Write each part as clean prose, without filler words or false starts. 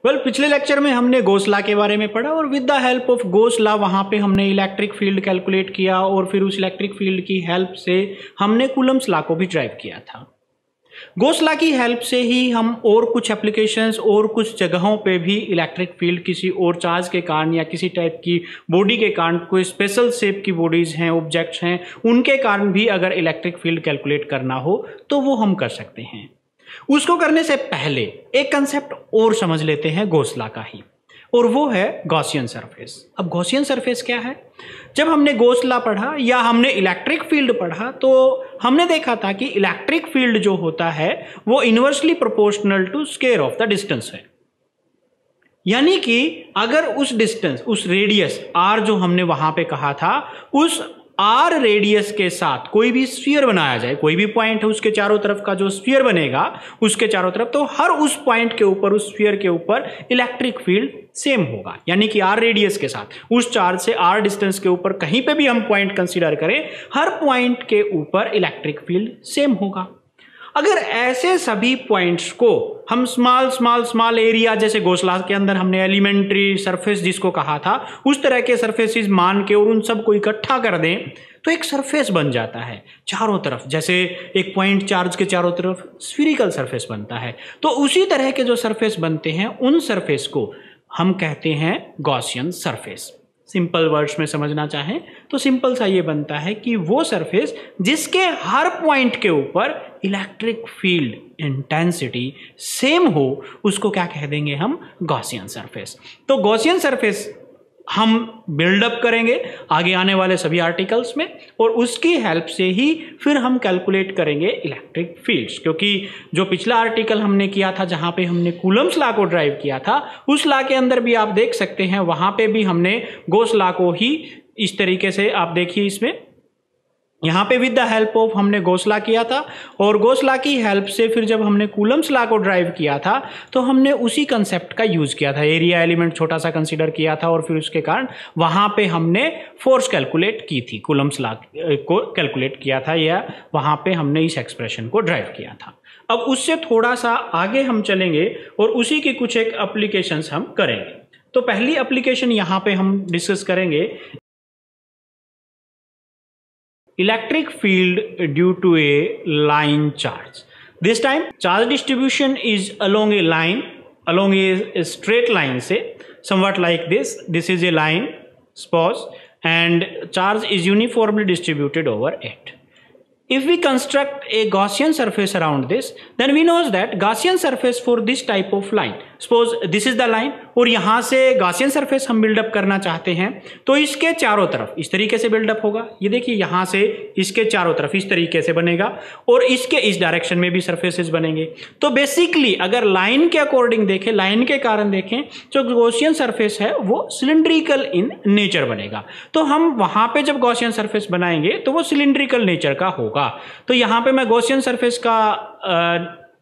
पिछले लेक्चर में हमने गॉस लॉ के बारे में पढ़ा और with the help of Gauss law वहाँ पे हमने इलेक्ट्रिक फील्ड कैलकुलेट किया और फिर उस इलेक्ट्रिक फील्ड की हेल्प से हमने कूलम्स लॉ को भी ड्राइव किया था। गॉस लॉ की हेल्प से ही हम और कुछ एप्लीकेशंस और कुछ जगहों पे भी इलेक्ट्रिक फील्ड किसी और चार्ज के कारण या किसी टाइप की बॉडी के कारण, कोई स्पेशल शेप की बॉडीज हैं, ऑब्जेक्ट्स हैं, उनके कारण भी अगर इलेक्ट्रिक फील्ड कैलकुलेट करना हो तो वो हम कर सकते हैं। उसको करने से पहले एक कंसेप्ट और समझ लेते हैं गॉस लॉ का ही, और वो है गॉसियन सरफेस। अब गॉसियन सरफेस क्या है? जब हमने गॉस लॉ पढ़ा या हमने इलेक्ट्रिक फील्ड पढ़ा तो हमने देखा था कि इलेक्ट्रिक फील्ड जो होता है वो inversely proportional to square of the distance है। यानी कि अगर उस डिस्टेंस, उस रेडियस r जो हमने वहां पे कहा था, उस r रेडियस के साथ कोई भी स्फीयर बनाया जाए, कोई भी पॉइंट है उसके चारों तरफ का जो स्फीयर बनेगा उसके चारों तरफ, तो हर उस पॉइंट के ऊपर, उस स्फीयर के ऊपर इलेक्ट्रिक फील्ड सेम होगा। यानी कि r रेडियस के साथ उस चार्ज से r डिस्टेंस के ऊपर कहीं पे भी हम पॉइंट कंसीडर करें, हर पॉइंट के ऊपर इलेक्ट्रिक फील्ड सेम होगा। अगर ऐसे सभी पॉइंट्स को हम स्मॉल एरिया, जैसे गॉस लॉ के अंदर हमने एलिमेंट्री सरफेस जिसको कहा था, उस तरह के सरफेसेस मान के और उन सबको इकट्ठा कर दें तो एक सरफेस बन जाता है चारों तरफ। जैसे एक पॉइंट चार्ज के चारों तरफ स्फीरिकल सरफेस बनता है, तो उसी तरह के जो सरफेस बनते हैं उन सरफेस को हम कहते हैं गॉसियन सरफेस। सिंपल वर्ड्स में समझना चाहें तो सिंपल सा ये बनता है कि वो सरफेस जिसके हर पॉइंट के ऊपर इलेक्ट्रिक फील्ड इंटेंसिटी सेम हो, उसको क्या कह देंगे हम? Gaussian surface. तो गॉसियन सरफेस हम बिल्डअप करेंगे आगे आने वाले सभी आर्टिकल्स में, और उसकी हेल्प से ही फिर हम कैलकुलेट करेंगे इलेक्ट्रिक फील्ड्स। क्योंकि जो पिछला आर्टिकल हमने किया था जहां पे हमने कूलम्स लॉ को ड्राइव किया था, उस लॉ के अंदर भी आप देख सकते हैं वहां पे भी हमने गॉस लॉ को ही इस तरीके से, आप देखिए इसमें यहाँ पे विद द हेल्प ऑफ हमने गॉस लॉ किया था, और गॉस लॉ की हेल्प से फिर जब हमने कूलम्स लॉ को ड्राइव किया था तो हमने उसी कंसेप्ट का यूज किया था। एरिया एलिमेंट छोटा सा कंसीडर किया था और फिर उसके कारण वहाँ पे हमने फोर्स कैलकुलेट की थी, कूलम्स लॉ को कैलकुलेट किया था, या वहाँ पे हमने इस एक्सप्रेशन को ड्राइव किया था। अब उससे थोड़ा सा आगे हम चलेंगे और उसी की कुछ एक एप्लीकेशंस हम करेंगे। तो पहली एप्लीकेशन यहाँ पे हम डिस्कस करेंगे electric field due to a line charge. This time charge distribution is along a line, along a straight line, say somewhat like this. This is a line, suppose, and charge is uniformly distributed over it. If we construct a Gaussian surface around this, then we know that Gaussian surface for this type of line, suppose this is the line, और यहाँ से Gaussian surface हम buildup करना चाहते हैं तो इसके चारों तरफ इस तरीके से बिल्डअप होगा। ये देखिए यहाँ से इसके चारों तरफ इस तरीके से बनेगा और इसके इस डायरेक्शन में भी सरफेसेस बनेंगे। तो बेसिकली अगर लाइन के अकॉर्डिंग देखें, लाइन के कारण देखें, जो Gaussian surface है वो सिलिंड्रिकल इन नेचर बनेगा। तो हम वहाँ पे जब Gaussian surface बनाएंगे तो वो सिलिंड्रिकल नेचर का होगा। तो यहाँ पे मैं Gaussian surface का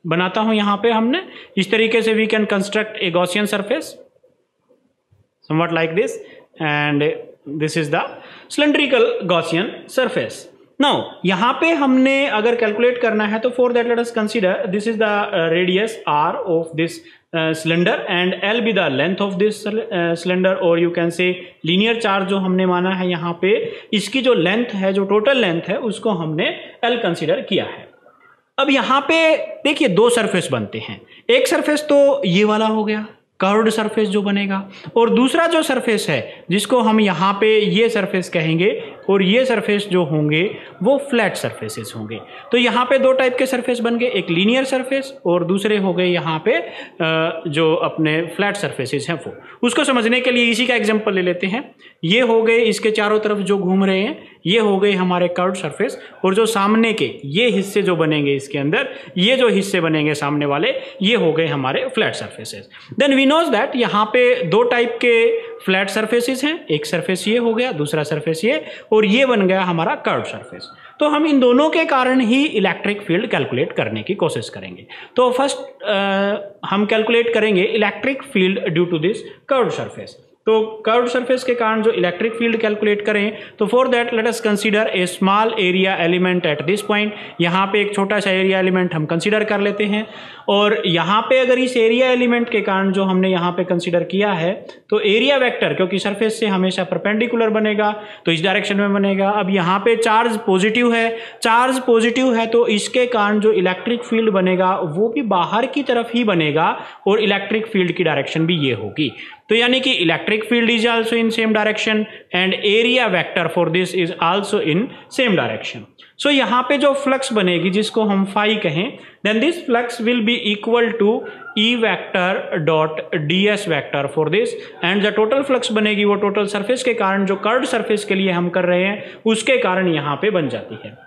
बनाता हूं। यहाँ पे हमने इस तरीके से we can construct a Gaussian surface somewhat like this, and this is the cylindrical Gaussian surface. Now यहाँ पे हमने अगर कैलकुलेट करना है तो for that let us consider this is the radius r of this cylinder and l be the length of this cylinder, or you can say linear charge जो हमने माना है यहाँ पे, इसकी जो लेंथ है, जो टोटल लेंथ है, उसको हमने l कंसिडर किया है। अब यहाँ पे देखिए दो सरफेस बनते हैं। एक सरफेस तो ये वाला हो गया कर्व्ड सरफेस जो बनेगा, और दूसरा जो सरफेस है जिसको हम यहाँ पे ये सरफेस कहेंगे, और ये सरफेस जो होंगे वो फ्लैट सरफेसेस होंगे। तो यहाँ पे दो टाइप के सरफेस बन गए, एक लीनियर सरफेस और दूसरे हो गए यहाँ पे जो अपने फ्लैट सरफेसेस हैं वो। उसको समझने के लिए इसी का एग्जांपल ले लेते हैं। ये हो गए इसके चारों तरफ जो घूम रहे हैं, ये हो गए हमारे कर्व्ड सरफेस, और जो सामने के ये हिस्से जो बनेंगे इसके अंदर, ये जो हिस्से बनेंगे सामने वाले, ये हो गए हमारे flat surfaces. Then we knows that यहाँ पे दो टाइप के फ्लैट सरफेसेस हैं, एक सरफेस ये हो गया, दूसरा सरफेस ये, और ये बन गया हमारा कर्व्ड सरफेस। तो हम इन दोनों के कारण ही इलेक्ट्रिक फील्ड कैलकुलेट करने की कोशिश करेंगे। तो फर्स्ट हम कैलकुलेट करेंगे electric field due to this curved surface. तो कर्व्ड सरफेस के कारण जो इलेक्ट्रिक फील्ड कैलकुलेट करें, तो for that let us consider a small area element at this point. यहाँ पे एक छोटा सा एरिया एलिमेंट हम कंसीडर कर लेते हैं, और यहाँ पे अगर इस एरिया एलिमेंट के कारण जो हमने यहाँ पे कंसीडर किया है, तो एरिया वेक्टर क्योंकि सरफेस से हमेशा परपेंडिकुलर बनेगा तो इस डायरेक्शन में बनेगा। अब यहाँ पे चार्ज पॉजिटिव है, तो इसके कारण जो इलेक्ट्रिक फील्ड बनेगा वो भी बाहर की तरफ ही बनेगा, और इलेक्ट्रिक फील्ड की डायरेक्शन भी ये होगी। तो यानी कि electric field is also in same direction and area vector for this is also in same direction. So यहाँ पे जो फ्लक्स बनेगी जिसको हम फाई कहें, then this flux will be equal to E vector dot d S vector for this, and जो total flux बनेगी वो टोटल सरफेस के कारण जो कर्व्ड सरफेस के लिए हम कर रहे हैं उसके कारण यहाँ पे बन जाती है।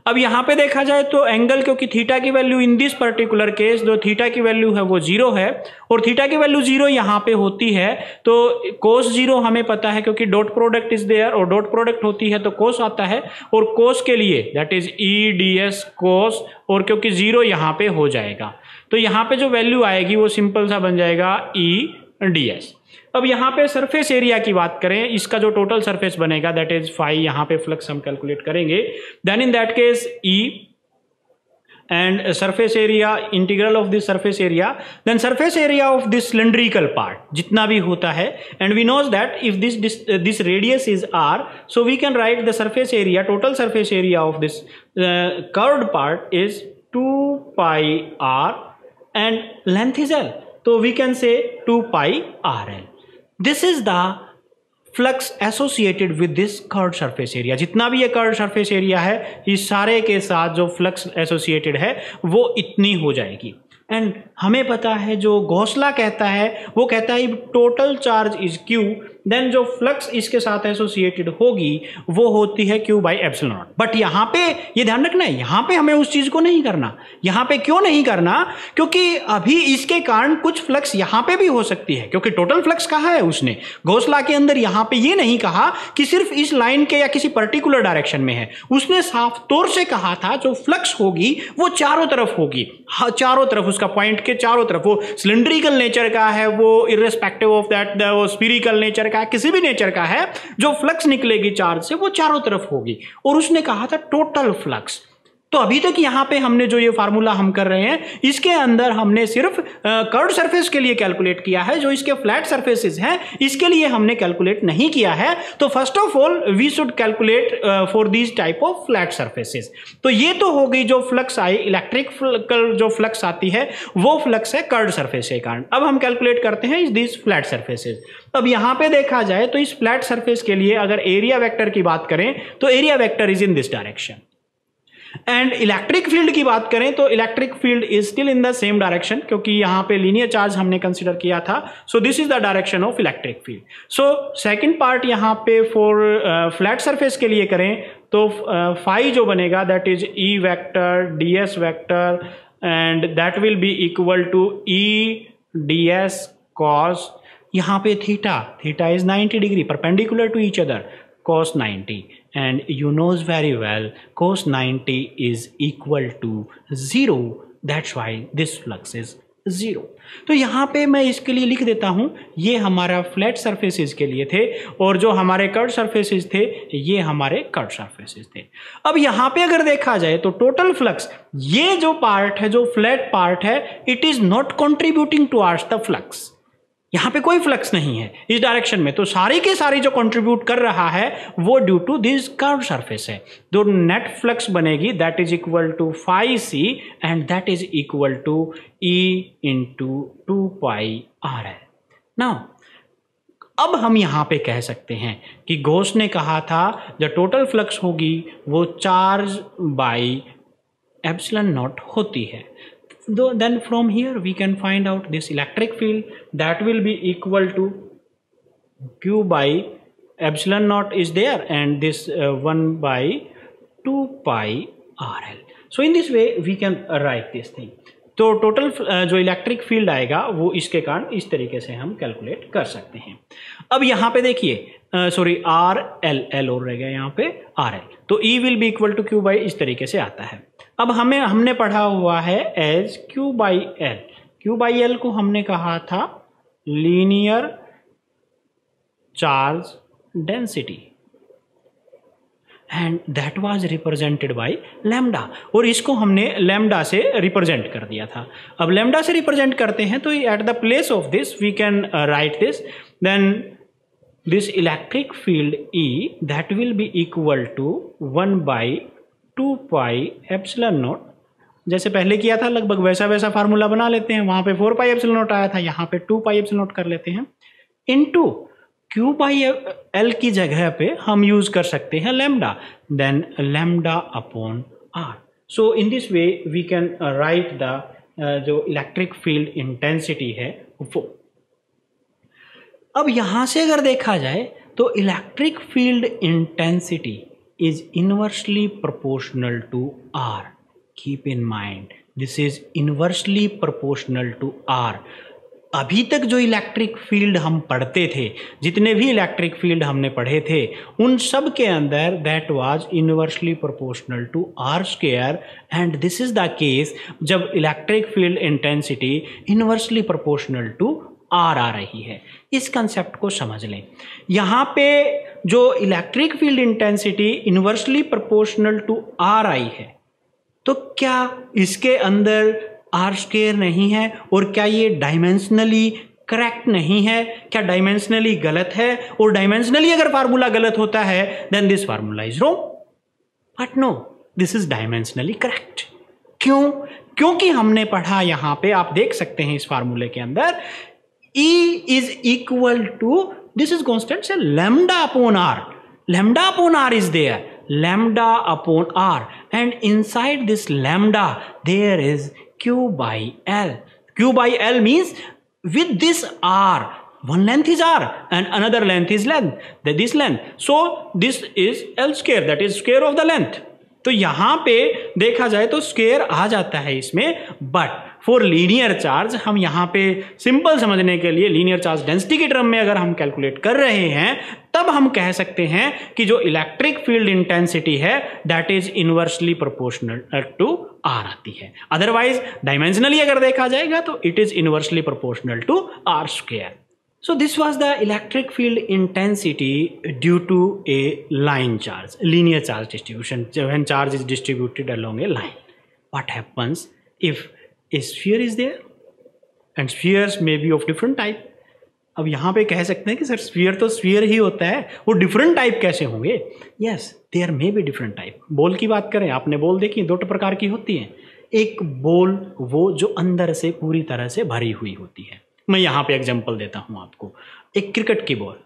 अब यहाँ पे देखा जाए तो एंगल, क्योंकि थीटा की value in this particular case जो थीटा की वैल्यू है वो 0 है, और थीटा की वैल्यू 0 यहाँ पे होती है, तो कोस 0 हमें पता है क्योंकि डॉट प्रोडक्ट इज देयर, और डॉट प्रोडक्ट होती है तो कोस आता है, और कोस के लिए that is E D S कोस, और क्योंकि 0 यहाँ पे हो जाएगा तो यहाँ पे जो वैल्यू आएगी वो सिंपल सा बन जाएगा ई डी एस। अब यहाँ पे सरफेस एरिया की बात करें, इसका जो टोटल सरफेस बनेगा दैट इज फाई, यहाँ पे फ्लक्स हम कैलकुलेट करेंगे, then in that case E and surface area integral of this surface area, then surface area of this cylindrical part जितना भी होता है, and we knows that if this radius is R, so we can write the surface area, total surface area of this curved part is 2 pi R and length is L, तो we can say 2 pi R L. This is the flux associated with this curved surface area। जितना भी ये curved surface area है, इस सारे के साथ जो फ्लक्स एसोसिएटेड है वो इतनी हो जाएगी। एंड हमें पता है जो गॉसला कहता है वो कहता है total charge is Q, then जो फ्लक्स इसके साथ एसोसिएटेड होगी वो होती है Q by epsilon naught. But यहाँ पे ये ध्यान रखना है, यहाँ पे हमें उस चीज को नहीं करना। यहाँ पे क्यों नहीं करना? क्योंकि अभी इसके कारण कुछ फ्लक्स यहाँ पे भी हो सकती है, क्योंकि टोटल फ्लक्स कहा है उसने गॉसला के अंदर, यहाँ पे ये नहीं कहा कि सिर्फ इस लाइन के या किसी पर्टिकुलर डायरेक्शन में है, उसने साफ तौर से कहा था जो फ्लक्स होगी वो चारों तरफ होगी, चारों तरफ, उसका पॉइंट के चारों तरफ, वो सिलिंड्रिकल नेचर का है, वो इर्रेस्पेक्टिव ऑफ दैट वो स्फीरिकल नेचर का, किसी भी नेचर का है, जो फ्लक्स निकलेगी चार्ज से वो चारों तरफ होगी। और उसने कहा था टोटल फ्लक्स। तो अभी तक यहां पे हमने जो ये फार्मूला हम कर रहे हैं इसके अंदर हमने सिर्फ कर्व्ड सरफेस के लिए कैलकुलेट किया है, जो इसके फ्लैट सरफेसेस हैं इसके लिए हमने कैलकुलेट नहीं किया है। तो first of all we should calculate for these type of flat surfaces. तो ये तो हो गई जो फ्लक्स आई, इलेक्ट्रिक जो फ्लक्स आती है वो फ्लक्स है कर्व्ड सरफेस के कारण। अब हम कैलकुलेट करते हैं दीज फ्लैट सरफेसेस। अब यहां पे देखा जाए तो इस फ्लैट सरफेस के लिए अगर एरिया वेक्टर की बात करें तो area vector is in this direction, and electric field की बात करें तो electric field is still in the same direction, क्योंकि यहां पे लीनियर चार्ज हमने कंसीडर किया था। सो this is the direction of electric field. So second part यहां पे फॉर फ्लैट सरफेस के लिए करें तो फाई जो बनेगा that is E vector D S vector, and that will be equal to E D S cos, यहाँ पे थीटा इज 90 डिग्री perpendicular to each other, cos 90, and you knows very well cos 90 is equal to 0, that's why this flux is 0। तो यहाँ पे मैं इसके लिए लिख देता हूँ, ये हमारा फ्लैट सरफेसेस के लिए थे, और जो हमारे कर्व्ड सरफेसेस थे ये हमारे कर्व्ड सरफेसेस थे। अब यहाँ पे अगर देखा जाए तो टोटल फ्लक्स, ये जो पार्ट है, जो फ्लैट पार्ट है, it is not contributing towards the flux, यहां पे कोई फ्लक्स नहीं है इस डायरेक्शन में। तो सारी के सारी जो कंट्रीब्यूट कर रहा है वो due to this curved surface है। तो नेट फ्लक्स बनेगी that is equal to phi C, and that is equal to E into 2 pi R L. Now अब हम यहां पे कह सकते हैं कि गॉस ने कहा था जो टोटल फ्लक्स होगी वो चार्ज बाई एप्सिलॉन नॉट होती है। Then from here we can find out this electric field that will be equal to Q by epsilon naught is there, and this 1 by 2 pi RL. So in this way we can write this thing. तो total जो electric field आएगा वो इसके कारण इस तरीके से हम कैलकुलेट कर सकते हैं। अब यहाँ पे देखिए सॉरी आर एल और रह गया यहाँ पे आर एल, तो E will be equal to Q by, इस तरीके से आता है। अब हमने पढ़ा हुआ है as Q by L. Q by L को हमने कहा था linear charge density and that was represented by lambda, और इसको हमने लैम्डा से रिप्रेजेंट कर दिया था। अब लैम्डा से रिप्रेजेंट करते हैं तो at the place of this we can write this, then this electric field E that will be equal to 1/2 pi epsilon naught, जैसे पहले किया था लगभग वैसा फार्मूला बना लेते हैं, वहां पे 4 पाई एप्सिलॉन नॉट आया था, यहाँ पे 2 पाई एप्सिलॉन नॉट कर लेते हैं, इनटू Q बाई L की जगह पे हम यूज कर सकते हैं lambda, then lambda upon R। So in this way we can write the जो इलेक्ट्रिक फील्ड इंटेंसिटी है वो। अब यहां से अगर देखा जाए तो electric field intensity is inversely proportional to R। Keep in mind this is inversely proportional to R। अभी तक जो इलेक्ट्रिक फील्ड हम पढ़ते थे, जितने भी इलेक्ट्रिक फील्ड हमने पढ़े थे, उन सब के अंदर that was inversely proportional to R square, and this is the case जब electric field intensity inversely proportional to R आ रही है। इस कंसेप्ट को समझ लें। यहाँ पे जो electric field intensity inversely proportional to R आई है, तो क्या इसके अंदर R स्क्वायर नहीं है, और क्या ये डायमेंशनली करेक्ट नहीं है, क्या डायमेंशनली गलत है, और डायमेंशनली अगर फार्मूला गलत होता है then this formula is wrong, but no this is dimensionally correct. क्यों? क्योंकि हमने पढ़ा, यहां पे आप देख सकते हैं इस फार्मूले के अंदर E is equal to, this is constant से lambda upon R, lambda upon R is there, lambda upon R, and inside this lambda there is Q by L. Q by L means with this R, one length is R and another length is this length, so this is L square, that is square of the length. तो यहां पे देखा जाए तो square आ जाता है इसमें, but for linear charge हम यहाँ पे सिंपल समझने के लिए लीनियर चार्ज डेंसिटी के टर्म में अगर हम कैलकुलेट कर रहे हैं, तब हम कह सकते हैं कि जो इलेक्ट्रिक फील्ड इंटेंसिटी है that is inversely proportional to R आती है। अदरवाइज डायमेंशनली अगर देखा जाएगा तो it is inversely proportional to R square. So this was the electric field intensity due to a line charge, linear charge distribution, when charge is distributed along a line. What happens if a sphere is there and spheres may be of different type? अब यहाँ पे कह सकते हैं कि sir sphere तो sphere ही होता है, वो डिफरेंट टाइप कैसे होंगे? Yes, there may be different type. Ball की बात करें, आपने बॉल देखी, दो प्रकार की होती हैं। एक बॉल वो जो अंदर से पूरी तरह से भरी हुई होती है, मैं यहाँ पे एग्जांपल देता हूँ आपको, एक क्रिकेट की बॉल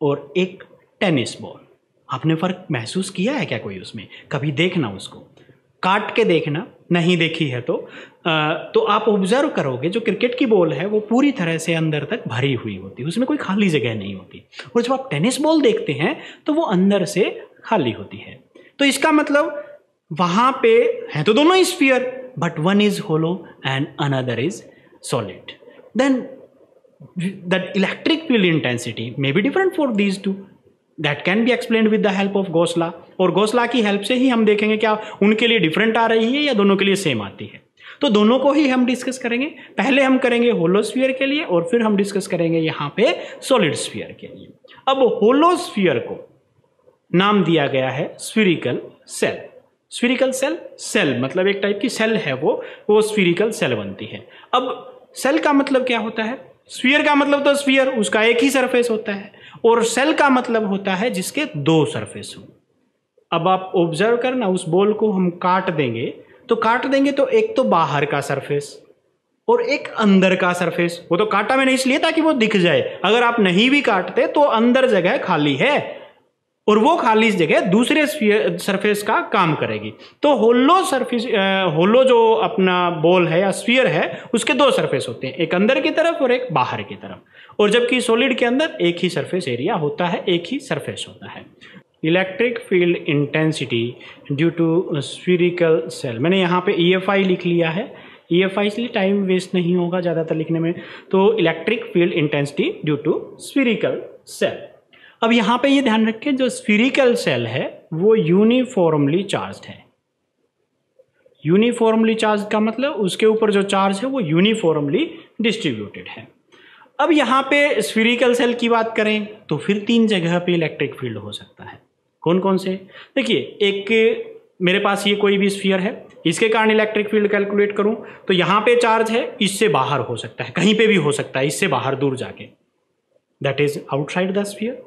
और एक टेनिस बॉल। आपने फ़र्क महसूस किया है क्या कोई उसमें? कभी देखना, उसको काट के देखना, नहीं देखी है तो आप ऑब्जर्व करोगे जो क्रिकेट की बॉल है वो पूरी तरह से अंदर तक भरी हुई होती है, उसमें कोई खाली जगह नहीं होती। और जब आप टेनिस बॉल देखते हैं तो वो अंदर से खाली होती है। तो इसका मतलब वहाँ पे है तो दोनों ही sphere, but one is hollow and another is solid. Then that electric field intensity may be different for these two. That can be explained with the help of Gauss law. और Gauss law की help से ही हम देखेंगे क्या उनके लिए different आ रही है या दोनों के लिए सेम आती है। तो दोनों को ही हम डिस्कस करेंगे। पहले हम करेंगे होलो स्फीयर के लिए और फिर हम डिस्कस करेंगे यहाँ पे सॉलिड स्फीयर के लिए। अब होलो स्फीयर को नाम दिया गया है स्फीरिकल सेल। स्फीरिकल सेल, सेल मतलब एक टाइप की सेल है, वो स्फीरिकल सेल बनती है। अब सेल का मतलब क्या होता है? स्फीयर का मतलब तो स्फीयर, उसका एक ही सरफेस होता है, और सेल का मतलब होता है जिसके दो सरफेस हो। अब आप ऑब्जर्व करना, उस बॉल को हम काट देंगे तो एक तो बाहर का सरफेस और एक अंदर का सरफेस। वो तो काटा मैंने इसलिए ताकि वो दिख जाए, अगर आप नहीं भी काटते तो अंदर जगह खाली है और वो खाली जगह दूसरे सरफेस का काम करेगी। तो होलो जो अपना बॉल है या स्फीयर है उसके दो सरफेस होते हैं, एक अंदर की तरफ और एक बाहर की तरफ। और जबकि सॉलिड के अंदर एक ही सरफेस एरिया होता है, एक ही सरफेस होता है। Electric field intensity due to spherical shell, मैंने यहाँ पे EFI लिख लिया है, EFI इसलिए टाइम वेस्ट नहीं होगा ज़्यादातर लिखने में। तो electric field intensity due to spherical shell. अब यहाँ पे ये ध्यान रखें, जो स्फीरिकल सेल है वो यूनिफॉर्मली चार्ज्ड है। यूनिफॉर्मली चार्ज का मतलब उसके ऊपर जो चार्ज है वो यूनिफॉर्मली डिस्ट्रीब्यूटेड है। अब यहाँ पे स्फीरिकल सेल की बात करें तो फिर 3 जगह पे इलेक्ट्रिक फील्ड हो सकता है। कौन कौन से? देखिए, एक मेरे पास ये कोई भी स्फीयर है, इसके कारण इलेक्ट्रिक फील्ड कैलकुलेट करूं तो यहाँ पे चार्ज है, इससे बाहर हो सकता है, कहीं पे भी हो सकता है, इससे बाहर दूर जाके, that is outside the sphere.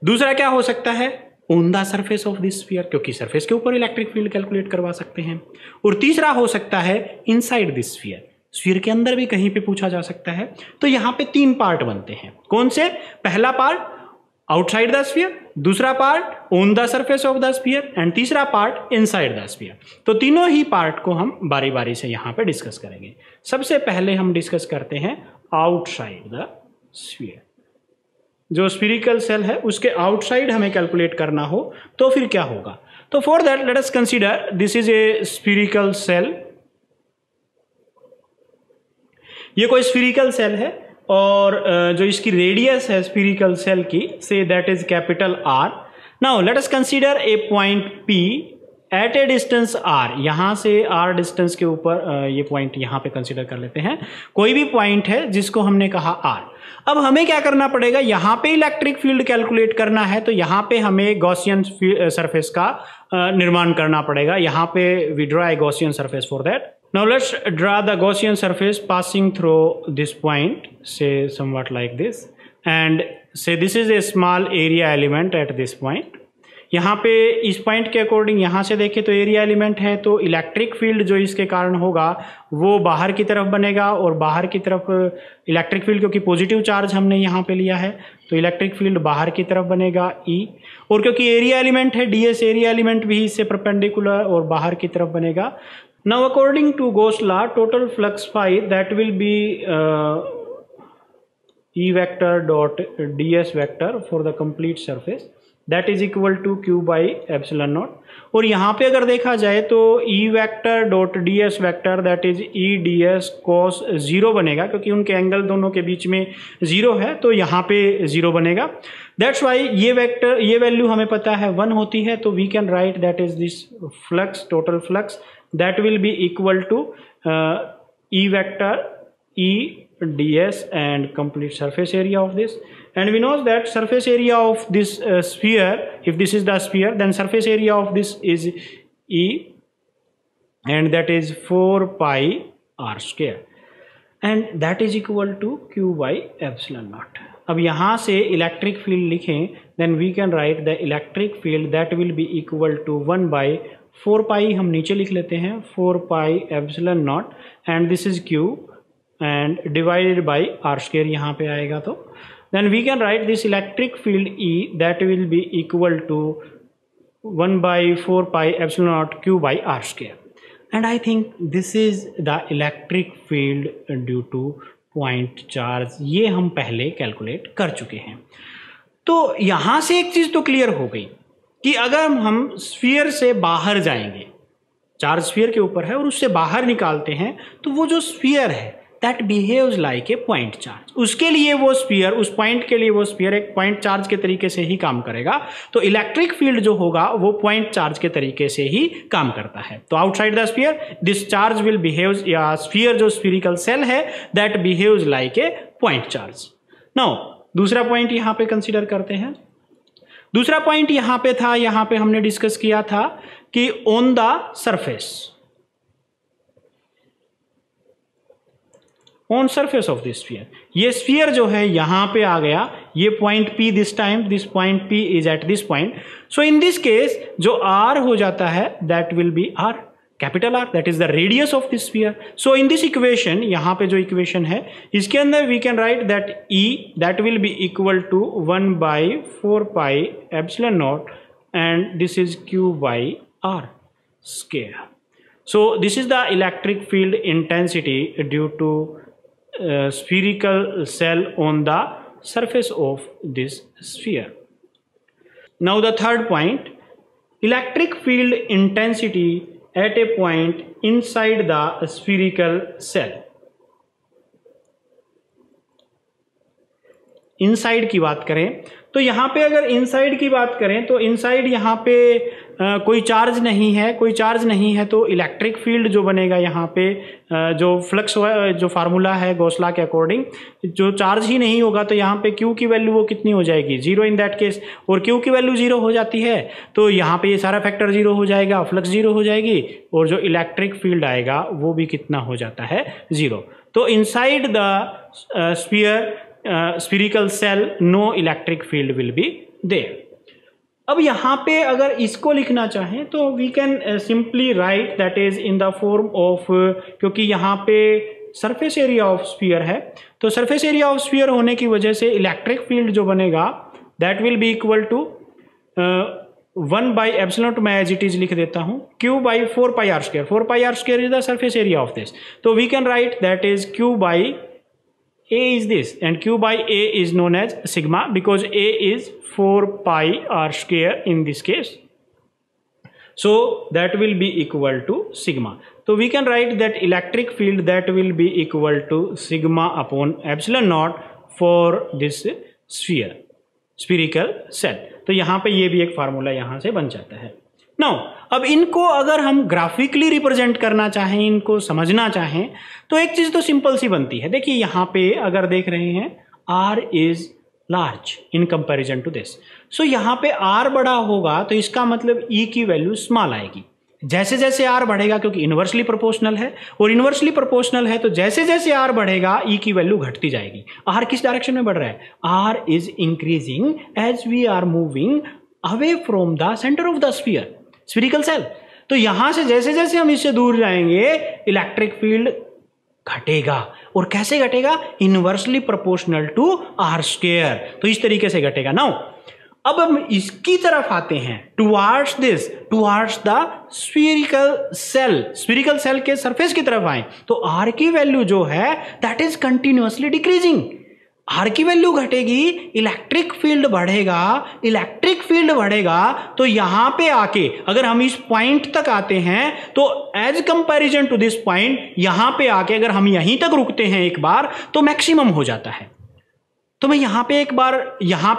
दूसरा क्या हो सकता है? On the surface of this sphere, क्योंकि सरफेस के ऊपर इलेक्ट्रिक फील्ड कैलकुलेट करवा सकते हैं। और तीसरा हो सकता है इनसाइड दिस स्फीयर, स्फीयर के अंदर भी कहीं पे पूछा जा सकता है। तो यहाँ पे 3 पार्ट बनते हैं। कौन से? पहला पार्ट आउटसाइड द स्फीयर, दूसरा part on the surface of the sphere and तीसरा पार्ट इनसाइड द स्फीयर। तो तीनों ही पार्ट को हम बारी बारी से यहाँ पे डिस्कस करेंगे। सबसे पहले हम डिस्कस करते हैं आउटसाइड द स्फीयर। जो स्फीरिकल सेल है उसके आउटसाइड हमें कैलकुलेट करना हो तो फिर क्या होगा? तो for that let us consider this is a spherical shell. ये कोई स्फीरिकल सेल है और जो इसकी रेडियस है स्फीरिकल सेल की, say that is capital R। Now let us consider a point P at a distance R। यहां से R डिस्टेंस के ऊपर ये पॉइंट यहां पे कंसीडर कर लेते हैं। कोई भी पॉइंट है जिसको हमने कहा R। अब हमें क्या करना पड़ेगा? यहां पे इलेक्ट्रिक फील्ड कैलकुलेट करना है तो यहां पे हमें गॉसियन सरफेस का निर्माण करना पड़ेगा। यहां पे we draw a Gaussian surface for that. Now let's draw the Gaussian surface passing through this point, say somewhat like this, and say this is a small area element at this point. यहाँ पे इस point के according यहाँ से देखें तो area element है, तो इलेक्ट्रिक फील्ड जो इसके कारण होगा वो बाहर की तरफ बनेगा, और बाहर की तरफ इलेक्ट्रिक फील्ड, क्योंकि पॉजिटिव चार्ज हमने यहाँ पे लिया है तो इलेक्ट्रिक फील्ड बाहर की तरफ बनेगा E, और क्योंकि एरिया एलिमेंट है ds, एरिया एलिमेंट भी इससे परपेंडिकुलर और बाहर की तरफ बनेगा। Now according to Gauss law, total flux phi that will be E vector dot ds vector for the complete surface, that is equal to q by epsilon naught। और यहाँ पे अगर देखा जाए तो E vector dot ds vector that is E ds cos 0 बनेगा, क्योंकि उनके एंगल दोनों के बीच में 0 है तो यहाँ पे 0 बनेगा। That's why ये वेक्टर, ये वैल्यू हमें पता है 1 होती है, तो we can write that is this flux, total flux that will be equal to E vector E ds and complete surface area of this, and we know that surface area of this sphere, if this is the sphere, then surface area of this is E, and that is 4 pi r square, and that is equal to q by epsilon naught। अब यहाँ से electric field लिखें, then we can write the electric field that will be equal to 1 by 4 pi, हम नीचे लिख लेते हैं 4 pi epsilon naught, and this is q and divided by r square यहाँ पे आएगा। तो then we can write this electric field E that will be equal to 1 by 4 pi epsilon naught q by r square, and I think this is the electric field due to point charge. ये हम पहले calculate कर चुके हैं। तो यहाँ से एक चीज़ तो क्लियर हो गई कि अगर हम स्फीयर से बाहर जाएंगे, चार्ज स्फीयर के ऊपर है और उससे बाहर निकालते हैं, तो वो जो स्फीयर है that behaves like a point charge. उसके लिए वो स्फीयर, उस पॉइंट के लिए वो स्फीयर एक पॉइंट चार्ज के तरीके से ही काम करेगा। तो इलेक्ट्रिक फील्ड जो होगा वो पॉइंट चार्ज के तरीके से ही काम करता है। तो outside the sphere this charge will behaves, या स्फीयर जो स्फीरिकल सेल है that behaves like a point charge. Now दूसरा पॉइंट यहाँ पे कंसिडर करते हैं। दूसरा पॉइंट यहाँ पे था, यहाँ पे हमने डिस्कस किया था कि on the surface, on surface of this sphere, ये स्फीयर जो है यहाँ पे आ गया, ये point P, this time this point P is at this point. So in this case जो R हो जाता है that will be R, capital R, that is the radius of this sphere. So in this equation, यहाँ पे जो equation है इसके अंदर we can write that E that will be equal to 1 by 4 pi epsilon naught, and this is q by R square. So this is the electric field intensity due to spherical cell on the surface of this sphere. Now the third point, electric field intensity at a point inside the spherical cell. Inside की बात करें तो यहाँ पे अगर inside की बात करें तो इनसाइड यहाँ पे कोई चार्ज नहीं है तो इलेक्ट्रिक फील्ड जो बनेगा यहाँ पे जो फ्लक्स जो फार्मूला है गॉस लॉ के अकॉर्डिंग, जो चार्ज ही नहीं होगा तो यहाँ पे Q की वैल्यू वो कितनी हो जाएगी, 0 इन दैट केस। और Q की वैल्यू 0 हो जाती है तो यहाँ पे ये सारा फैक्टर 0 हो जाएगा, फ्लक्स 0 हो जाएगी और जो इलेक्ट्रिक फील्ड आएगा वो भी कितना हो जाता है, 0। तो inside the spherical shell no electric field will be there. अब यहाँ पे अगर इसको लिखना चाहें तो we can simply write that is in the form of, क्योंकि यहाँ पे सरफेस एरिया ऑफ स्फीयर है तो सरफेस एरिया ऑफ स्फीयर होने की वजह से इलेक्ट्रिक फील्ड जो बनेगा that will be equal to 1/ε, मैं एज इट इज लिख देता हूँ, Q/4πr²। 4πr² is the surface area of this, तो we can write that is Q/A is this and Q/A is known as sigma because A is 4πr² in this case. So that will be equal to sigma. So we can write that electric field that will be equal to sigma upon ε0 for this sphere, spherical cell. तो यहाँ पे ये भी एक formula यहाँ से बन जाता है। नाउ अब इनको अगर हम ग्राफिकली रिप्रेजेंट करना चाहें, इनको समझना चाहें तो एक चीज तो सिंपल सी बनती है। देखिए यहाँ पे अगर देख रहे हैं R is large in comparison to this, so यहाँ पे R बड़ा होगा तो इसका मतलब E की वैल्यू स्मॉल आएगी। जैसे जैसे R बढ़ेगा, क्योंकि इनवर्सली प्रोपोर्शनल है और इनवर्सली प्रोपोर्शनल है तो जैसे जैसे R बढ़ेगा E की वैल्यू घटती जाएगी। R किस डायरेक्शन में बढ़ रहा है, R is increasing as we are moving away from the centre of the sphere, spherical shell. तो यहां से जैसे जैसे हम इससे दूर जाएंगे इलेक्ट्रिक फील्ड घटेगा, और कैसे घटेगा, इनवर्सली प्रोपोर्शनल टू R², तो इस तरीके से घटेगा। नाउ अब हम इसकी तरफ आते हैं, towards this, towards the spherical shell, spherical shell के सरफेस की तरफ आए तो R की वैल्यू जो है that is continuously decreasing. R की वैल्यू घटेगी, इलेक्ट्रिक फील्ड बढ़ेगा, इलेक्ट्रिक फील्ड बढ़ेगा तो यहां पे आके अगर हम इस पॉइंट तक आते हैं तो as comparison to this point यहां पे आके अगर हम यहीं तक रुकते हैं एक बार तो मैक्सिमम हो जाता है। तो मैं यहां पे एक बार यहां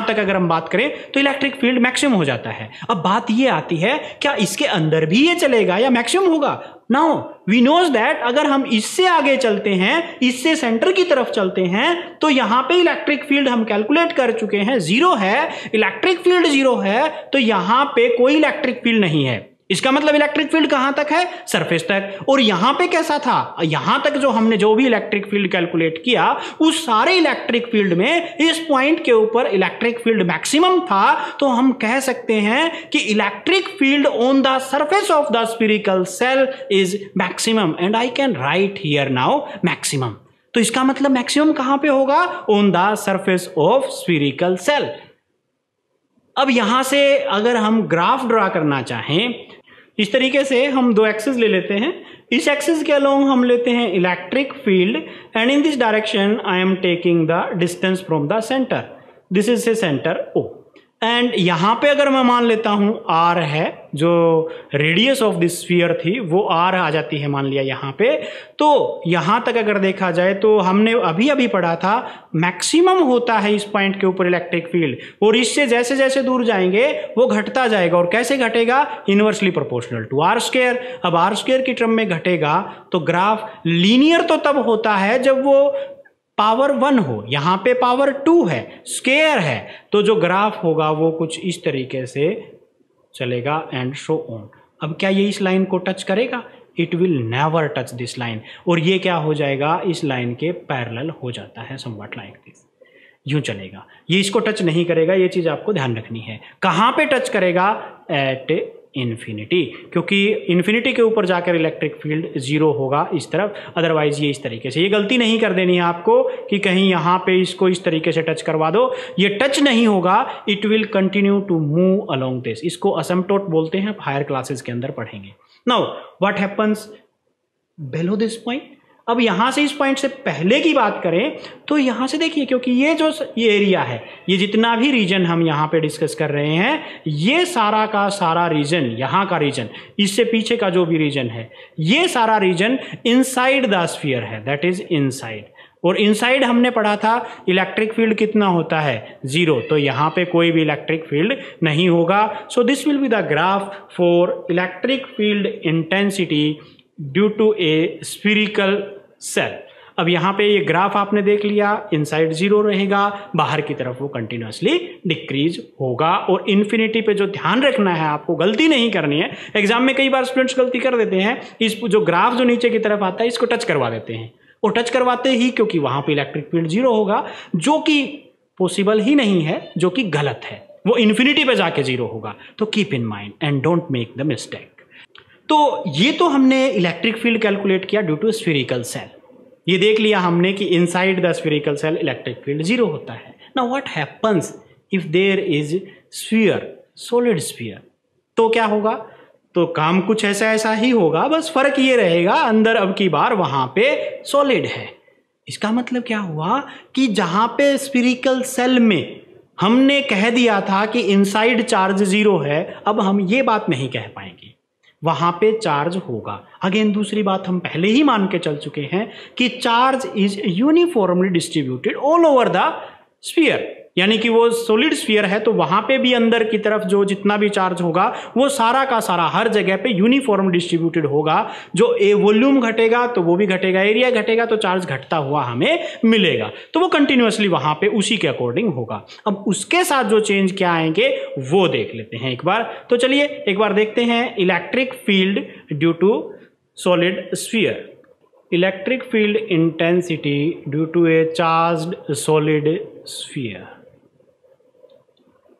तक अगर हम बात करें तो इलेक्ट्रिक फील्ड मैक्सिमम हो जाता है। अब बात ये आती है क्या इसके अंदर भी ये चलेगा या मैक्सिमम होगा। नाउ वी नोज दैट अगर हम इससे आगे चलते हैं, इससे सेंटर की तरफ चलते हैं तो यहां पे इलेक्ट्रिक फील्ड हम कैलकुलेट कर चुके हैं, 0 है, इलेक्ट्रिक फील्ड 0 है तो यहां पे कोई इलेक्ट्रिक फील्ड नहीं है। इसका मतलब इलेक्ट्रिक फील्ड कहां तक है, सरफेस तक। और यहां पे कैसा था, यहां तक जो हमने जो भी इलेक्ट्रिक फील्ड कैलकुलेट किया उस सारे इलेक्ट्रिक फील्ड में इस पॉइंट के ऊपर इलेक्ट्रिक फील्ड मैक्सिमम था, तो हम कह सकते हैं कि electric field on the surface of the spherical shell is maximum and I can write here now maximum. तो इसका मतलब मैक्सिमम कहां पे होगा, on the surface of spherical shell. अब यहां से अगर हम ग्राफ ड्रा करना चाहें, इस तरीके से हम 2 एक्सिस ले लेते हैं, इस एक्सिस के अलोंग हम लेते हैं electric field and in this direction I am taking the distance from the centre, this is A centre O। And यहां पे अगर मैं मान लेता हूं R है, जो रेडियस ऑफ दिस स्फीयर थी वो R आ जाती है मान लिया यहां पे, तो यहां तक अगर देखा जाए तो हमने अभी अभी पढ़ा था मैक्सिमम होता है इस पॉइंट के ऊपर इलेक्ट्रिक फील्ड, और इससे जैसे जैसे दूर जाएंगे वो घटता जाएगा। और कैसे घटेगा, इनवर्सली प्रोपोर्शनल टू R²। अब R² की टर्म में घटेगा तो ग्राफ लीनियर तो तब होता है जब वो पावर 1 हो, यहां पे पावर 2 है, स्क्वायर है, तो जो ग्राफ होगा वो कुछ इस तरीके से चलेगा एंड सो ऑन। अब क्या ये इस लाइन को टच करेगा, it will never touch this line, और ये क्या हो जाएगा, इस लाइन के पैरेलल हो जाता है, समवट लाइक दिस, यूं चलेगा, ये इसको टच नहीं करेगा। ये चीज आपको ध्यान रखनी है। कहां पे टच करेगा, एट इन्फिनिटी, क्योंकि इन्फिनिटी के ऊपर जाकर इलेक्ट्रिक फील्ड 0 होगा इस तरफ, अदरवाइज ये इस तरीके से। ये गलती नहीं कर देनी है आपको कि कहीं यहां पे इसको इस तरीके से टच करवा दो, ये टच नहीं होगा, it will continue to move along this. इसको असिम्पटोट बोलते हैं, हायर क्लासेस के अंदर पढ़ेंगे। Now what happens below this point. अब यहां से इस पॉइंट से पहले की बात करें तो यहां से देखिए, क्योंकि ये जो ये एरिया है, ये जितना भी रीजन हम यहां पे डिस्कस कर रहे हैं, ये सारा का सारा रीजन, यहां का रीजन, इससे पीछे का जो भी रीजन है, ये सारा रीजन इनसाइड द स्फीयर है, दैट इज इनसाइड। और इनसाइड हमने पढ़ा था इलेक्ट्रिक फील्ड कितना होता है, 0, तो यहाँ पे कोई भी इलेक्ट्रिक फील्ड नहीं होगा। So this will be the graph for electric field intensity due to a spherical shell. अब यहाँ पे ये ग्राफ आपने देख लिया, इनसाइड 0 रहेगा, बाहर की तरफ वो कंटिन्यूसली डिक्रीज होगा। और इन्फिनिटी पे जो ध्यान रखना है, आपको गलती नहीं करनी है। एग्जाम में कई बार स्टूडेंट्स गलती कर देते हैं, इस जो ग्राफ जो नीचे की तरफ आता है इसको टच करवा देते हैं, और टच करवाते ही क्योंकि वहां पे इलेक्ट्रिक फील्ड 0 होगा, जो कि पॉसिबल ही नहीं है, जो कि गलत है, वो इन्फिनिटी पे जाके 0 होगा। तो keep in mind and don't make the mistake. तो ये तो हमने इलेक्ट्रिक फील्ड कैलकुलेट किया ड्यू टू स्फीरिकल सेल। ये देख लिया हमने कि inside the spherical shell electric field 0 होता है। Now what happens if there is sphere, solid sphere, तो क्या होगा? तो काम कुछ ऐसा ही होगा, बस फर्क ये रहेगा अंदर अब की बार वहां पे सॉलिड है। इसका मतलब क्या हुआ कि जहां पे स्फीरिकल सेल में हमने कह दिया था कि इनसाइड चार्ज 0 है, अब हम ये बात नहीं कह पाएंगे, वहां पे चार्ज होगा। अगेन दूसरी बात हम पहले ही मान के चल चुके हैं कि charge is uniformly distributed all over the sphere, यानी कि वो सॉलिड स्फीयर है तो वहां पे भी अंदर की तरफ जो जितना भी चार्ज होगा वो सारा का सारा हर जगह पे यूनिफॉर्म डिस्ट्रीब्यूटेड होगा। जो ए वॉल्यूम घटेगा तो वो भी घटेगा, एरिया घटेगा तो चार्ज घटता हुआ हमें मिलेगा, तो वो कंटिन्यूअसली वहां पे उसी के अकॉर्डिंग होगा। अब उसके साथ जो चेंज क्या आएंगे वो देख लेते हैं एक बार। तो चलिए एक बार देखते हैं electric field due to solid sphere. Electric field intensity due to a charged solid sphere.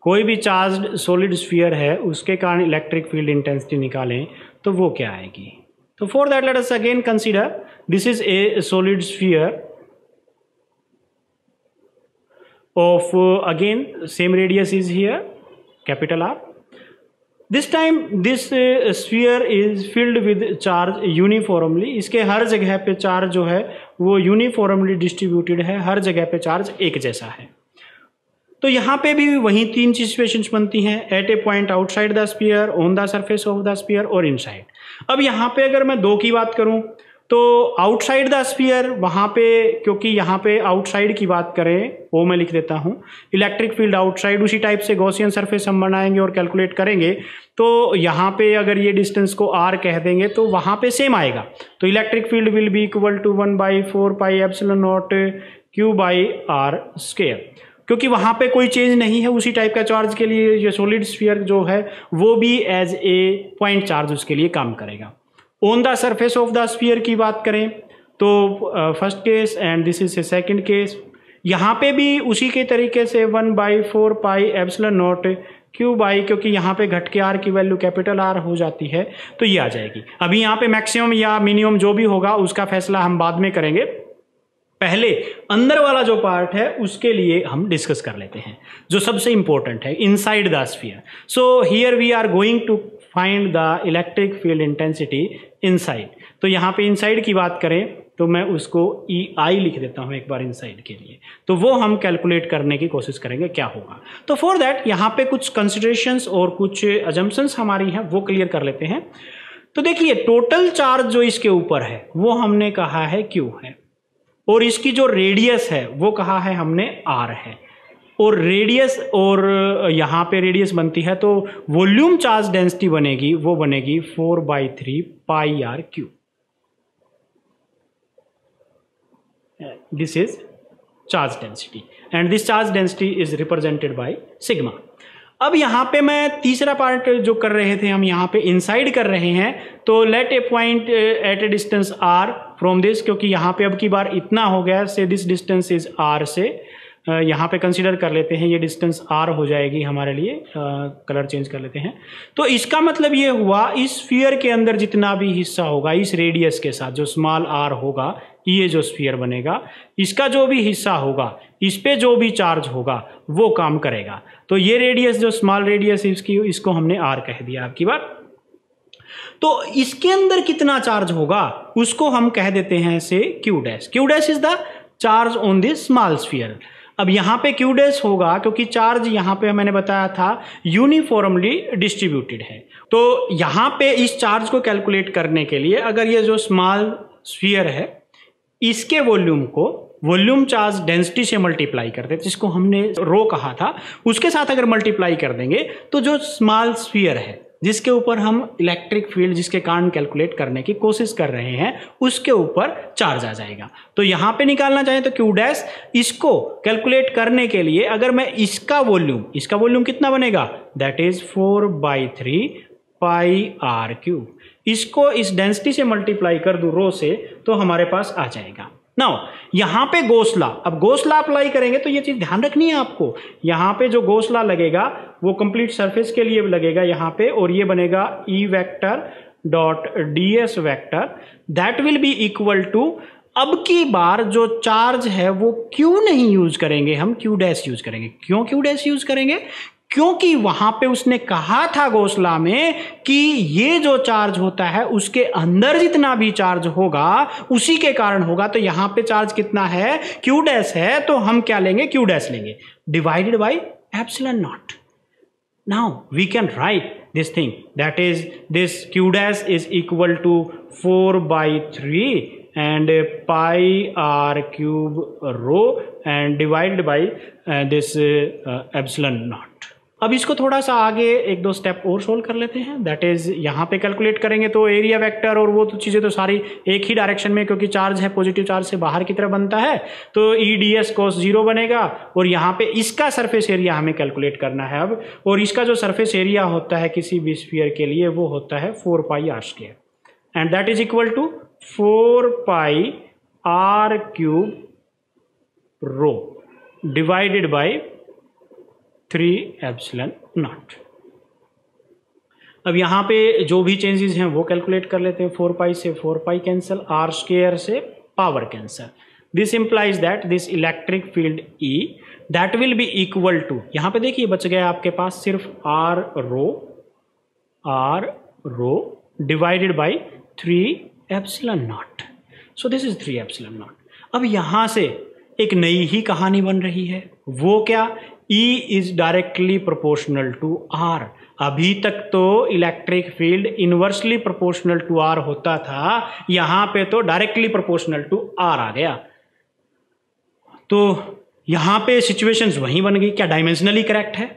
कोई भी चार्ज्ड सॉलिड स्फीयर है उसके कारण इलेक्ट्रिक फील्ड इंटेंसिटी निकालें तो वो क्या आएगी। तो for that let us again consider this is A solid sphere of again same radius is here, capital R. This time this sphere is filled with charge uniformly. इसके हर जगह पे charge जो है वो यूनिफॉर्मली डिस्ट्रीब्यूटेड है, हर जगह पे charge एक जैसा है। तो यहाँ पे भी वही तीन सिचुएशंस बनती हैं, at a point outside the sphere, on the surface of the sphere और इनसाइड। अब यहाँ पे अगर मैं दो की बात करूँ तो आउटसाइड द स्फीयर, वहाँ पे क्योंकि यहाँ पे आउटसाइड की बात करें वो मैं लिख देता हूँ, इलेक्ट्रिक फील्ड आउटसाइड, उसी टाइप से गॉसियन सरफेस हम बनाएंगे और कैलकुलेट करेंगे। तो यहाँ पे अगर ये डिस्टेंस को r कह देंगे तो वहाँ पे सेम आएगा। तो electric field will be equal to 1/4 pi epsilon naught q by r square, क्योंकि वहाँ पे कोई चेंज नहीं है। उसी टाइप का चार्ज के लिए ये सॉलिड स्फीयर जो है वो भी एज ए पॉइंट चार्ज उसके लिए काम करेगा। On the surface of the sphere की बात करें तो first case and this is A second case, यहाँ पे भी उसी के तरीके से 1/4 pi epsilon naught q by, क्योंकि यहाँ पे घट के r की वैल्यू कैपिटल R हो जाती है तो ये आ जाएगी। अभी यहाँ पे मैक्सिमम या मिनिमम जो भी होगा उसका फैसला हम बाद में करेंगे, पहले अंदर वाला जो पार्ट है उसके लिए हम डिस्कस कर लेते हैं जो सबसे इंपॉर्टेंट है, inside the sphere. So here we are going to find the electric field intensity inside. तो यहाँ पे इनसाइड की बात करें तो मैं उसको EI लिख देता हूँ एक बार इनसाइड के लिए, तो वो हम कैलकुलेट करने की कोशिश करेंगे क्या होगा। तो फॉर दैट यहाँ पे कुछ कंसिडरेशंस और कुछ अजम्पशंस हमारी हैं वो क्लियर कर लेते हैं। तो देखिए टोटल चार्ज जो इसके ऊपर है वो हमने कहा है Q है, और इसकी जो रेडियस है वो कहा है हमने R है, और रेडियस और यहाँ पे रेडियस बनती है तो वॉल्यूम चार्ज डेंसिटी बनेगी वो बनेगी 4/3 पाई R Q. This is charge density and this charge density is represented by sigma. अब यहाँ पे मैं तीसरा पार्ट जो कर रहे थे हम यहाँ पे इनसाइड कर रहे हैं, तो let a point at a distance R from this, क्योंकि यहाँ पे अब की बार इतना हो गया से दिस डिस्टेंस इज R से यहाँ पे कंसीडर कर लेते हैं, ये डिस्टेंस R हो जाएगी हमारे लिए, कलर चेंज कर लेते हैं। तो इसका मतलब ये हुआ इस स्फीयर के अंदर जितना भी हिस्सा होगा इस रेडियस के साथ जो स्मॉल r होगा, ये जो स्फीयर बनेगा इसका जो भी हिस्सा होगा इस पे जो भी चार्ज होगा वो काम करेगा। तो ये रेडियस जो स्मॉल रेडियस है इसकी, इसको हमने R कह दिया आपकी बार। तो इसके अंदर कितना चार्ज होगा उसको हम कह देते हैं से Q dash. Q dash is the charge on this small sphere. अब यहाँ पे Q डैश होगा क्योंकि चार्ज यहाँ पे मैंने बताया था यूनिफॉर्मली डिस्ट्रीब्यूटेड है। तो यहाँ पे इस चार्ज को कैलकुलेट करने के लिए अगर ये जो स्मॉल स्फीयर है इसके वॉल्यूम को वॉल्यूम चार्ज डेंसिटी से मल्टीप्लाई करते हैं, जिसको हमने रो कहा था, उसके साथ अगर मल्टीप्लाई कर देंगे तो जो स्मॉल स्फीयर है जिसके ऊपर हम इलेक्ट्रिक फील्ड जिसके कारण कैलकुलेट करने की कोशिश कर रहे हैं उसके ऊपर चार्ज आ जाएगा। तो यहाँ पे निकालना चाहें तो क्यू डैश, इसको कैलकुलेट करने के लिए अगर मैं इसका वॉल्यूम कितना बनेगा, that is 4/3 pi R cube, इसको इस डेंसिटी से मल्टीप्लाई कर दूं रो से तो हमारे पास आ जाएगा। नाउ यहां पे गॉस लॉ, अब गॉस लॉ अप्लाई करेंगे तो ये चीज ध्यान रखनी है आपको, यहां पे जो गॉस लॉ लगेगा वो कंप्लीट सरफेस के लिए लगेगा यहां पे, और ये बनेगा E vector dot ds vector that will be equal to, अब की बार जो चार्ज है वो क्यू नहीं यूज करेंगे, हम क्यू डैश यूज करेंगे। क्यों क्यू डैश यूज करेंगे, क्योंकि वहां पे उसने कहा था गॉस लॉ में कि ये जो चार्ज होता है उसके अंदर जितना भी चार्ज होगा उसी के कारण होगा। तो यहां पे चार्ज कितना है, क्यू डैश है, तो हम क्या लेंगे, क्यू डैश लेंगे divided by epsilon naught. Now we can write this thing, that is this Q dash is equal to 4/3 and pi r cube rho and divided by this epsilon naught। अब इसको थोड़ा सा आगे एक दो step और solve कर लेते हैं, दैट इज यहाँ पे कैलकुलेट करेंगे तो एरिया वेक्टर और वो तो चीज़ें तो सारी एक ही डायरेक्शन में, क्योंकि चार्ज है पॉजिटिव चार्ज से बाहर की तरफ बनता है, तो ई डी एस कोस 0 बनेगा, और यहाँ पे इसका सरफेस एरिया हमें कैलकुलेट करना है अब, और इसका जो सरफेस एरिया होता है किसी भी स्फीयर के लिए वो होता है 4 pi R square, and that is equal to 4 pi R cube rho divided by 3 epsilon naught. अब यहाँ पे जो भी चेंजेस हैं वो कैलकुलेट कर लेते हैं, 4 पाई से 4 पाई कैंसिल, आर स्क्वायर से power cancel, this implies that this electric field E that will be equal to, यहाँ पे देखिए बच गया आपके पास सिर्फ R rho divided by 3 epsilon naught, so this is 3 epsilon naught. अब यहाँ से एक नई ही कहानी बन रही है, वो क्या, E is directly proportional to R। अभी तक तो electric field inversely proportional to R होता था, यहां पे तो डायरेक्टली प्रोपोर्शनल टू R आ गया। तो यहां पे सिचुएशंस वहीं बन गई, क्या डायमेंशनली करेक्ट है?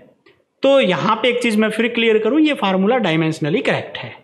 तो यहां पे एक चीज मैं फिर क्लियर करूं, ये फार्मूला डायमेंशनली करेक्ट है,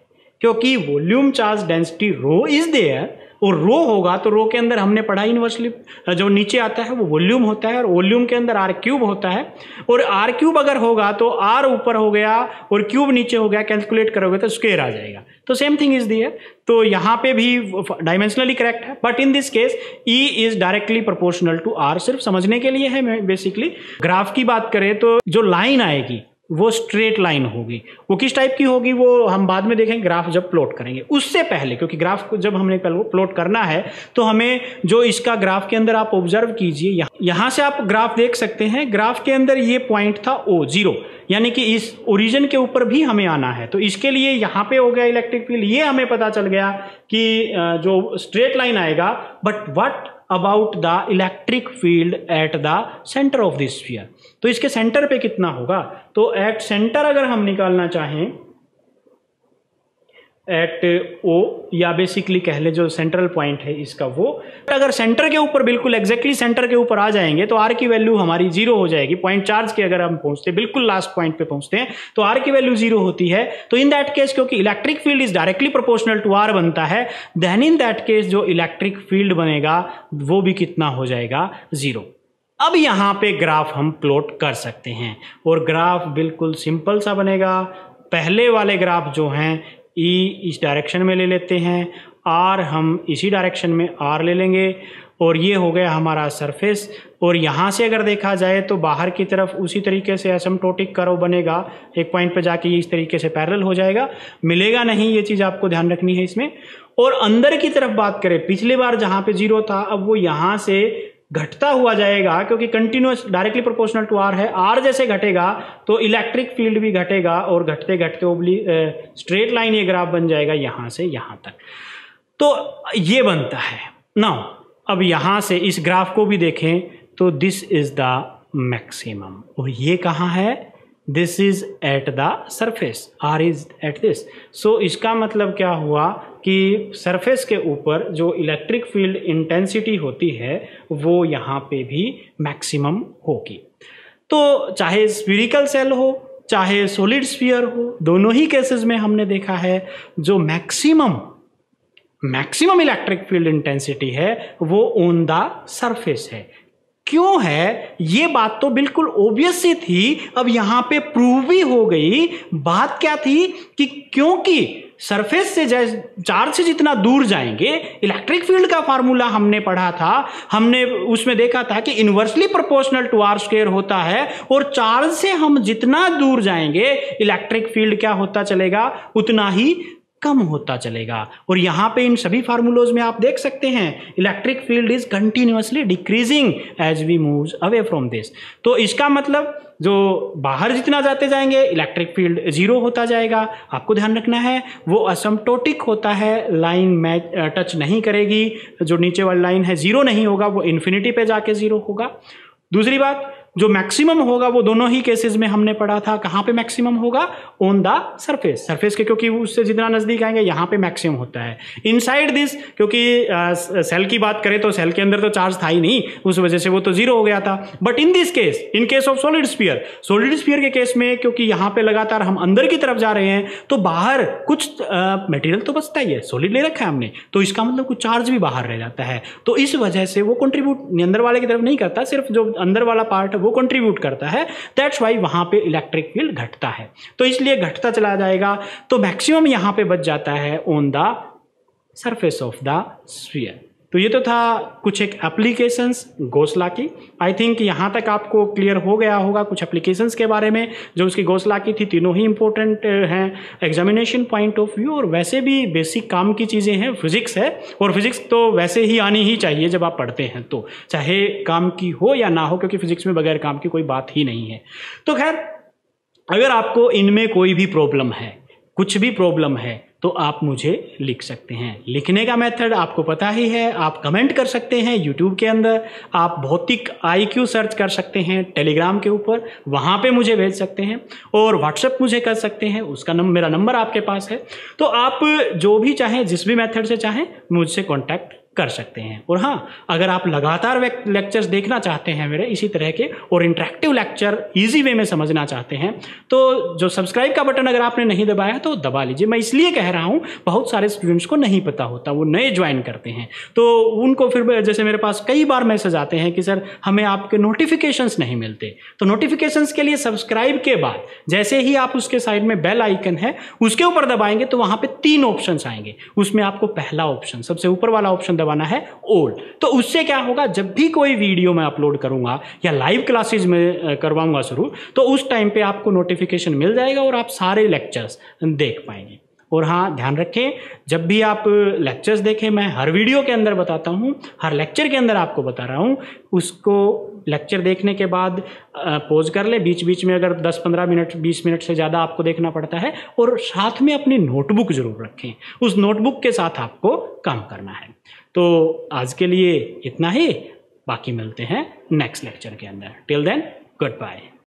क्योंकि volume charge density rho is there, और रो होगा तो रो के अंदर हमने पढ़ा इनवर्सली जो नीचे आता है वो वॉल्यूम होता है, और वॉल्यूम के अंदर आर क्यूब होता है, और आर क्यूब अगर होगा तो आर ऊपर हो गया और क्यूब नीचे हो गया, कैलकुलेट करोगे तो स्क्वायर आ जाएगा, तो सेम थिंग इज देयर। तो यहाँ पे भी डायमेंशनली करेक्ट है, but in this case E is directly proportional to R, सिर्फ समझने के लिए है बेसिकली। ग्राफ की बात करें तो जो लाइन आएगी वो स्ट्रेट लाइन होगी, वो किस टाइप की होगी वो हम बाद में देखेंगे ग्राफ जब प्लॉट करेंगे। उससे पहले, क्योंकि ग्राफ को जब हमने प्लॉट करना है तो हमें जो इसका ग्राफ के अंदर आप ऑब्जर्व कीजिए, यहाँ से आप ग्राफ देख सकते हैं, ग्राफ के अंदर ये पॉइंट था O 0, यानी कि इस ओरिजिन के ऊपर भी हमें आना है, तो इसके लिए यहाँ पे हो गया इलेक्ट्रिक फील्ड, ये हमें पता चल गया कि जो स्ट्रेट लाइन आएगा, but what about the electric field at the centre of this sphere, तो इसके सेंटर पे कितना होगा, तो एट सेंटर अगर हम निकालना चाहें एट O, या बेसिकली कह ले जो सेंट्रल पॉइंट है इसका वो, अगर सेंटर के ऊपर बिल्कुल एग्जैक्टली सेंटर के ऊपर आ जाएंगे तो R की वैल्यू हमारी 0 हो जाएगी। पॉइंट चार्ज के अगर हम पहुंचते बिल्कुल लास्ट पॉइंट पे पहुंचते हैं तो R की वैल्यू 0 होती है, तो इन दैट केस क्योंकि electric field is directly proportional to R बनता है, देन इन दैट केस जो इलेक्ट्रिक फील्ड बनेगा वो भी कितना हो जाएगा, 0। अब यहाँ पे ग्राफ हम प्लॉट कर सकते हैं, और ग्राफ बिल्कुल सिंपल सा बनेगा। पहले वाले ग्राफ जो हैं E इस डायरेक्शन में ले लेते हैं, R हम इसी डायरेक्शन में R ले लेंगे, और ये हो गया हमारा सरफेस, और यहाँ से अगर देखा जाए तो बाहर की तरफ उसी तरीके से एसिम्प्टोटिक कर्व बनेगा, एक पॉइंट पे जाके ये इस तरीके से पैरेलल हो जाएगा, मिलेगा नहीं, ये चीज़ आपको ध्यान रखनी है इसमें। और अंदर की तरफ बात करें, पिछली बार जहाँ पे 0 था अब वो यहाँ से घटता हुआ जाएगा, क्योंकि continuous directly proportional to R है, R जैसे घटेगा तो इलेक्ट्रिक फील्ड भी घटेगा, और घटते घटते स्ट्रेट लाइन ये ग्राफ बन जाएगा यहाँ से यहाँ तक, तो ये बनता है। नाउ अब यहाँ से इस ग्राफ को भी देखें तो दिस इज द मैक्सिमम, और ये कहाँ है, this is at the surface, R is at this. So इसका मतलब क्या हुआ कि सरफेस के ऊपर जो इलेक्ट्रिक फील्ड इंटेंसिटी होती है वो यहाँ पे भी मैक्सिमम होगी। तो चाहे स्फीरिकल सेल हो चाहे सॉलिड स्फीयर हो, दोनों ही केसेस में हमने देखा है जो मैक्सिमम इलेक्ट्रिक फील्ड इंटेंसिटी है वो ऑन द सरफेस है। क्यों है ये बात तो बिल्कुल ऑब्वियस सी थी, अब यहां पे प्रूव भी हो गई। बात क्या थी कि क्योंकि सरफेस से चार्ज से जितना दूर जाएंगे, इलेक्ट्रिक फील्ड का फार्मूला हमने पढ़ा था, हमने उसमें देखा था कि inversely proportional to R square होता है, और चार्ज से हम जितना दूर जाएंगे इलेक्ट्रिक फील्ड क्या होता चलेगा, उतना ही कम होता चलेगा। और यहां पे इन सभी फार्मूलोज में आप देख सकते हैं electric field is continuously decreasing as we move away from this. तो इसका मतलब जो बाहर जितना जाते जाएंगे इलेक्ट्रिक फील्ड जीरो होता जाएगा। आपको ध्यान रखना है वो असमटोटिक होता है, लाइन मैच टच नहीं करेगी, जो नीचे वाली लाइन है जीरो नहीं होगा, वो इन्फिनिटी पे जाके जीरो होगा। दूसरी बात, जो मैक्सिमम होगा वो दोनों ही केसेस में हमने पढ़ा था, कहाँ पे मैक्सिमम होगा, ऑन द सरफेस के, क्योंकि उससे जितना नजदीक आएंगे यहाँ पे मैक्सिमम होता है। इनसाइड दिस, क्योंकि सेल की बात करें तो सेल के अंदर तो चार्ज था ही नहीं, उस वजह से वो तो जीरो हो गया था। But in this case, in case of solid sphere के केस में, क्योंकि यहाँ पे लगातार हम अंदर की तरफ जा रहे हैं तो बाहर कुछ मटेरियल तो बचता ही है, सॉलिड ले रखा है हमने, तो इसका मतलब कुछ चार्ज भी बाहर रह जाता है। तो इस वजह से वो कंट्रीब्यूट अंदर वाले की तरफ नहीं करता, सिर्फ जो अंदर वाला पार्ट है वो कंट्रीब्यूट करता है। दैट्स वाई वहां पे इलेक्ट्रिक फील्ड घटता है, तो इसलिए घटता चला जाएगा। तो मैक्सिमम यहां पे बच जाता है on the surface of the sphere. तो ये तो था कुछ एक एप्लीकेशंस गोसला की। आई थिंक यहाँ तक आपको क्लियर हो गया होगा कुछ एप्लीकेशंस के बारे में जो उसकी गोसला की थी। तीनों ही इंपॉर्टेंट हैं एग्जामिनेशन पॉइंट ऑफ व्यू, और वैसे भी बेसिक काम की चीज़ें हैं। फिजिक्स है, और फिजिक्स तो वैसे ही आनी ही चाहिए जब आप पढ़ते हैं, तो चाहे काम की हो या ना हो, क्योंकि फिजिक्स में बगैर काम की कोई बात ही नहीं है। तो खैर, अगर आपको इनमें कोई भी प्रॉब्लम है, कुछ भी प्रॉब्लम है, तो आप मुझे लिख सकते हैं। लिखने का मेथड आपको पता ही है, आप कमेंट कर सकते हैं यूट्यूब के अंदर, आप भौतिक IQ सर्च कर सकते हैं टेलीग्राम के ऊपर, वहाँ पे मुझे भेज सकते हैं, और व्हाट्सएप मुझे कर सकते हैं, उसका मेरा नंबर आपके पास है। तो आप जो भी चाहें, जिस भी मेथड से चाहें, मुझसे कॉन्टैक्ट कर सकते हैं। और हाँ, अगर आप लगातार लेक्चर्स देखना चाहते हैं मेरे इसी तरह के, और इंटरेक्टिव लेक्चर इजी वे में समझना चाहते हैं, तो जो सब्सक्राइब का बटन अगर आपने नहीं दबाया तो दबा लीजिए। मैं इसलिए कह रहा हूँ, बहुत सारे स्टूडेंट्स को नहीं पता होता, वो नए ज्वाइन करते हैं, तो उनको फिर जैसे मेरे पास कई बार मैसेज आते हैं कि सर हमें आपके नोटिफिकेशंस नहीं मिलते। तो नोटिफिकेशंस के लिए सब्सक्राइब के बाद जैसे ही आप उसके साइड में बेल आइकन है उसके ऊपर दबाएंगे तो वहां पे 3 ऑप्शंस आएंगे। उसमें आपको पहला ऑप्शन, सबसे ऊपर वाला ऑप्शन दबाना है ऑल। तो उससे क्या होगा, जब भी कोई वीडियो मैं अपलोड करूंगा या लाइव क्लासेस में करवाऊंगा शुरू, तो उस टाइम पे आपको नोटिफिकेशन मिल जाएगा और आप सारे लेक्चर्स देख पाएंगे। और हाँ, ध्यान रखें, जब भी आप लेक्चर्स देखें, मैं हर वीडियो के अंदर बताता हूँ, हर लेक्चर के अंदर आपको बता रहा हूँ, उसको लेक्चर देखने के बाद पॉज कर ले, बीच बीच में अगर 10-15 मिनट 20 मिनट से ज़्यादा आपको देखना पड़ता है, और साथ में अपनी नोटबुक जरूर रखें, उस नोटबुक के साथ आपको काम करना है। तो आज के लिए इतना ही, बाकी मिलते हैं नेक्स्ट लेक्चर के अंदर। Till then, good bye.